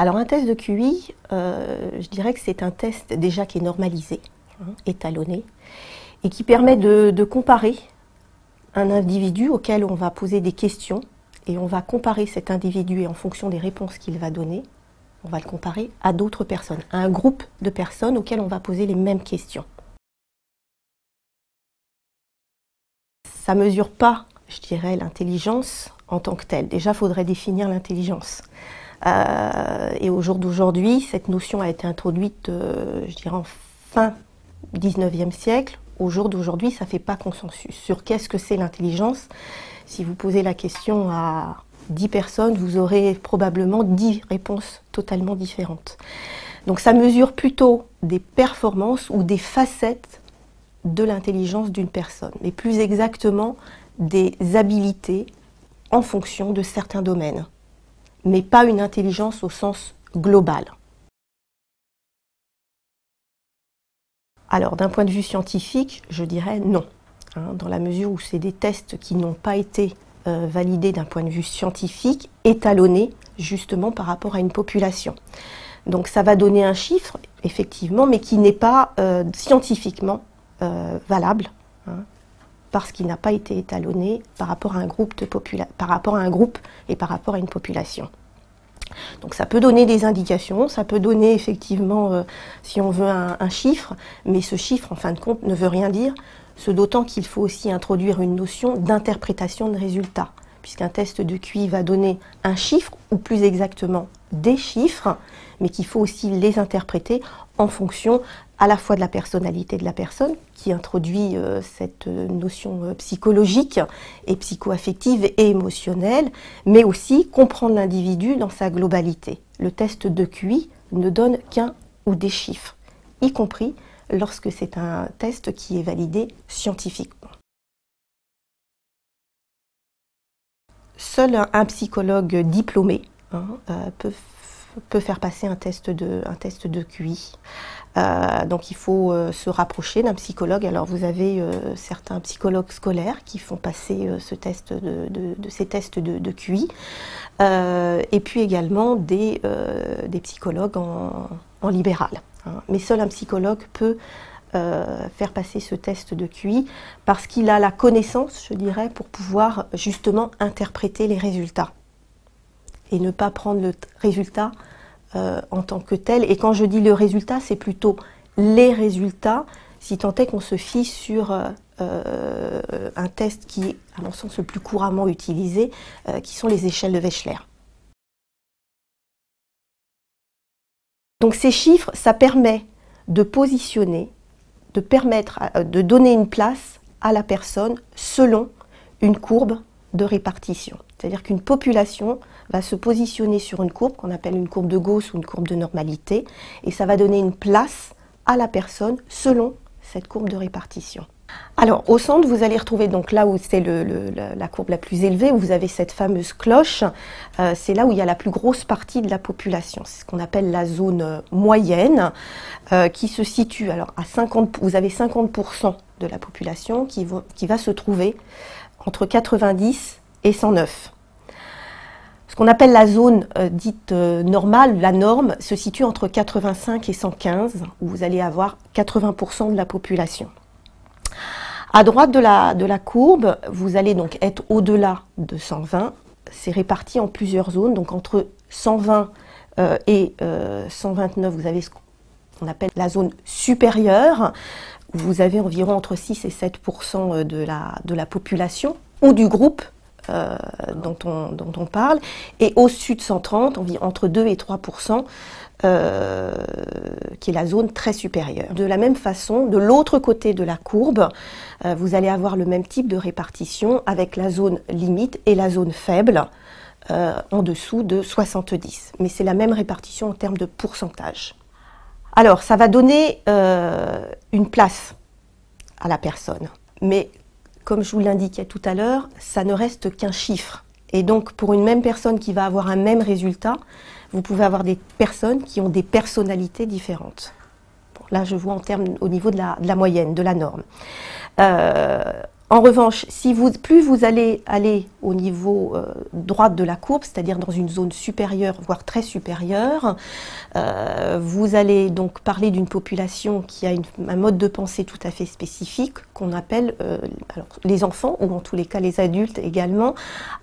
Alors un test de QI, je dirais que c'est un test déjà qui est normalisé, étalonné, et qui permet de comparer un individu auquel on va poser des questions, et on va comparer cet individu et en fonction des réponses qu'il va donner, on va le comparer à d'autres personnes, à un groupe de personnes auxquelles on va poser les mêmes questions. Ça ne mesure pas, je dirais, l'intelligence en tant que telle. Déjà, il faudrait définir l'intelligence. Et au jour d'aujourd'hui, cette notion a été introduite, je dirais, en fin 19e siècle. Au jour d'aujourd'hui, ça ne fait pas consensus. Sur qu'est-ce que c'est l'intelligence, si vous posez la question à 10 personnes, vous aurez probablement 10 réponses totalement différentes. Donc ça mesure plutôt des performances ou des facettes de l'intelligence d'une personne, mais plus exactement des habilités en fonction de certains domaines, mais pas une intelligence au sens global. Alors d'un point de vue scientifique, je dirais non, dans la mesure où c'est des tests qui n'ont pas été validés d'un point de vue scientifique, étalonnés justement par rapport à une population. Donc ça va donner un chiffre, effectivement, mais qui n'est pas scientifiquement valable, parce qu'il n'a pas été étalonné par rapport à un groupe et par rapport à une population. Donc ça peut donner des indications, ça peut donner effectivement, si on veut, un chiffre, mais ce chiffre, en fin de compte, ne veut rien dire, ce d'autant qu'il faut aussi introduire une notion d'interprétation de résultats, puisqu'un test de QI va donner un chiffre, ou plus exactement des chiffres, mais qu'il faut aussi les interpréter en fonction à la fois de la personnalité de la personne, qui introduit cette notion psychologique et psycho-affective et émotionnelle, mais aussi comprendre l'individu dans sa globalité. Le test de QI ne donne qu'un ou des chiffres, y compris lorsque c'est un test qui est validé scientifiquement. Seul un psychologue diplômé peut faire passer un test de QI. Donc il faut se rapprocher d'un psychologue. Alors vous avez certains psychologues scolaires qui font passer ces tests de QI, et puis également des psychologues en libéral. Mais seul un psychologue peut faire passer ce test de QI parce qu'il a la connaissance, je dirais, pour pouvoir justement interpréter les résultats et ne pas prendre le résultat en tant que tel. Et quand je dis le résultat, c'est plutôt les résultats, si tant est qu'on se fie sur un test qui est, à mon sens, le plus couramment utilisé, qui sont les échelles de Wechsler. Donc ces chiffres, ça permet de positionner, de donner une place à la personne selon une courbe de répartition. C'est-à-dire qu'une population va se positionner sur une courbe qu'on appelle une courbe de Gauss ou une courbe de normalité, et ça va donner une place à la personne selon cette courbe de répartition. Alors au centre, vous allez retrouver, donc là où c'est la courbe la plus élevée, où vous avez cette fameuse cloche, c'est là où il y a la plus grosse partie de la population. C'est ce qu'on appelle la zone moyenne, qui se situe, alors à 50, vous avez 50% de la population qui va se trouver entre 90 et 109. Ce qu'on appelle la zone dite normale, la norme, se situe entre 85 et 115, où vous allez avoir 80% de la population. À droite de la courbe, vous allez donc être au-delà de 120. C'est réparti en plusieurs zones, donc entre 120 et 129, vous avez ce qu'on appelle la zone supérieure, où vous avez environ entre 6 et 7% de la population ou du groupe dont on parle, et au-dessus de 130, entre 2 et 3%, qui est la zone très supérieure. De la même façon, de l'autre côté de la courbe, vous allez avoir le même type de répartition avec la zone limite et la zone faible en dessous de 70. Mais c'est la même répartition en termes de pourcentage. Alors, ça va donner une place à la personne, mais comme je vous l'indiquais tout à l'heure, ça ne reste qu'un chiffre. Et donc, pour une même personne qui va avoir un même résultat, vous pouvez avoir des personnes qui ont des personnalités différentes. Bon, là, je vois au niveau de la moyenne, de la norme. En revanche, plus vous allez aller au niveau droite de la courbe, c'est-à-dire dans une zone supérieure, voire très supérieure, vous allez donc parler d'une population qui a un mode de pensée tout à fait spécifique, qu'on appelle les enfants, ou en tous les cas les adultes également,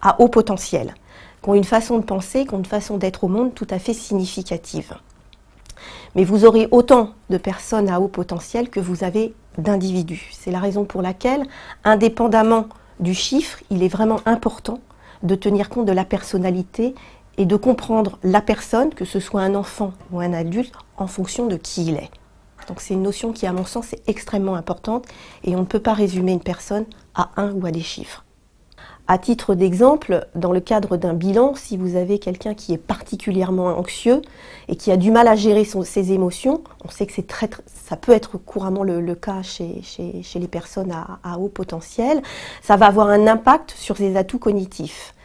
à haut potentiel, qui ont une façon de penser, qui ont une façon d'être au monde tout à fait significative. Mais vous aurez autant de personnes à haut potentiel que vous avez d'individus. C'est la raison pour laquelle, indépendamment du chiffre, il est vraiment important de tenir compte de la personnalité et de comprendre la personne, que ce soit un enfant ou un adulte, en fonction de qui il est. Donc c'est une notion qui, à mon sens, est extrêmement importante et on ne peut pas résumer une personne à un ou à des chiffres. À titre d'exemple, dans le cadre d'un bilan, si vous avez quelqu'un qui est particulièrement anxieux et qui a du mal à gérer ses émotions, on sait que ça peut être couramment le cas chez les personnes à haut potentiel, ça va avoir un impact sur ses atouts cognitifs.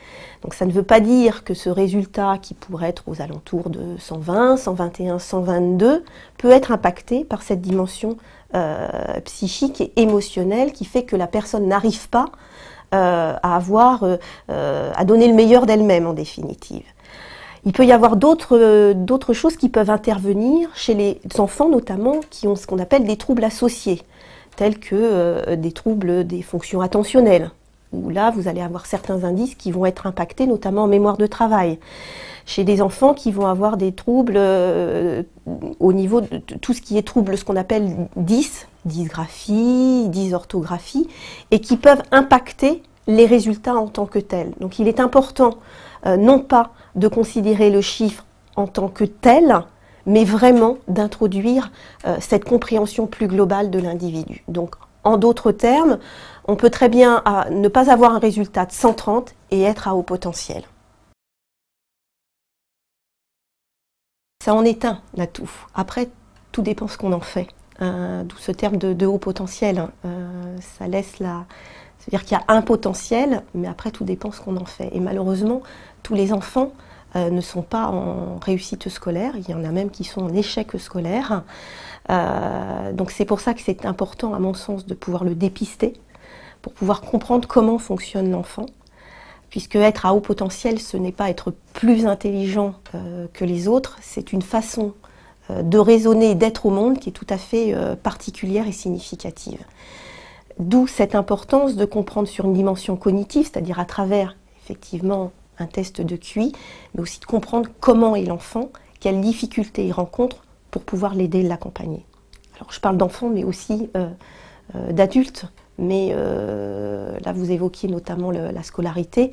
Donc ça ne veut pas dire que ce résultat, qui pourrait être aux alentours de 120, 121, 122, peut être impacté par cette dimension psychique et émotionnelle qui fait que la personne n'arrive pas à donner le meilleur d'elle-même en définitive. Il peut y avoir d'autres choses qui peuvent intervenir chez les enfants notamment qui ont ce qu'on appelle des troubles associés, tels que des troubles des fonctions attentionnelles, où là vous allez avoir certains indices qui vont être impactés notamment en mémoire de travail. Chez des enfants qui vont avoir des troubles au niveau de tout ce qui est trouble, ce qu'on appelle dysgraphie, dysorthographie, et qui peuvent impacter les résultats en tant que tels. Donc il est important non pas de considérer le chiffre en tant que tel, mais vraiment d'introduire cette compréhension plus globale de l'individu. Donc en d'autres termes, on peut très bien ne pas avoir un résultat de 130 et être à haut potentiel. Ça en est un atout. Après, tout dépend ce qu'on en fait. D'où ce terme de haut potentiel. Ça laisse c'est-à-dire qu'il y a un potentiel, mais après tout dépend ce qu'on en fait. Et malheureusement, tous les enfants ne sont pas en réussite scolaire. Il y en a même qui sont en échec scolaire. Donc c'est pour ça que c'est important, à mon sens, de pouvoir le dépister, pour pouvoir comprendre comment fonctionne l'enfant. Puisque être à haut potentiel, ce n'est pas être plus intelligent que les autres, c'est une façon de raisonner et d'être au monde qui est tout à fait particulière et significative. D'où cette importance de comprendre sur une dimension cognitive, c'est-à-dire à travers effectivement un test de QI, mais aussi de comprendre comment est l'enfant, quelles difficultés il rencontre pour pouvoir l'aider et l'accompagner. Alors je parle d'enfants, mais aussi d'adultes. Mais là, vous évoquiez notamment la scolarité.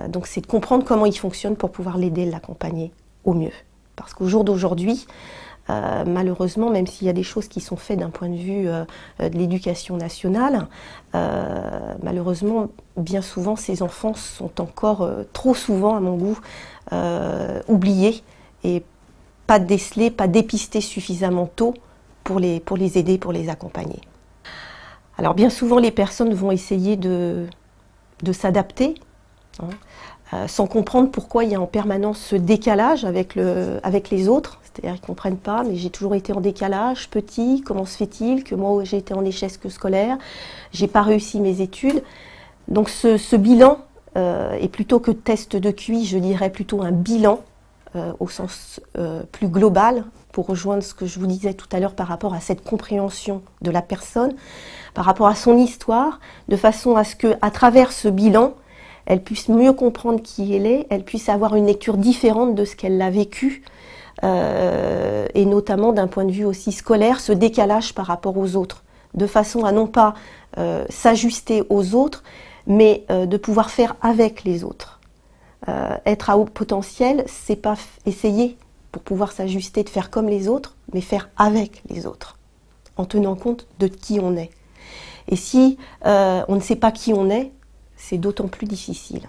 Donc, c'est de comprendre comment il fonctionne pour pouvoir l'aider, l'accompagner au mieux. Parce qu'au jour d'aujourd'hui, malheureusement, même s'il y a des choses qui sont faites d'un point de vue de l'éducation nationale, malheureusement, bien souvent, ces enfants sont encore trop souvent, à mon goût, oubliés et pas décelés, pas dépistés suffisamment tôt pour les aider, pour les accompagner. Alors bien souvent, les personnes vont essayer de s'adapter, sans comprendre pourquoi il y a en permanence ce décalage avec les autres. C'est-à-dire qu'ils ne comprennent pas, mais j'ai toujours été en décalage, petit, comment se fait-il que moi j'ai été en échec scolaire, j'ai pas réussi mes études. Donc ce bilan, et plutôt que test de QI, je dirais plutôt un bilan, au sens plus global, pour rejoindre ce que je vous disais tout à l'heure par rapport à cette compréhension de la personne, par rapport à son histoire, de façon à ce qu'à travers ce bilan, elle puisse mieux comprendre qui elle est, elle puisse avoir une lecture différente de ce qu'elle a vécu, et notamment d'un point de vue aussi scolaire, ce décalage par rapport aux autres, de façon à non pas s'ajuster aux autres, mais de pouvoir faire avec les autres. Être à haut potentiel, c'est pas essayer pour pouvoir s'ajuster, de faire comme les autres, mais faire avec les autres, en tenant compte de qui on est. Et si on ne sait pas qui on est, c'est d'autant plus difficile.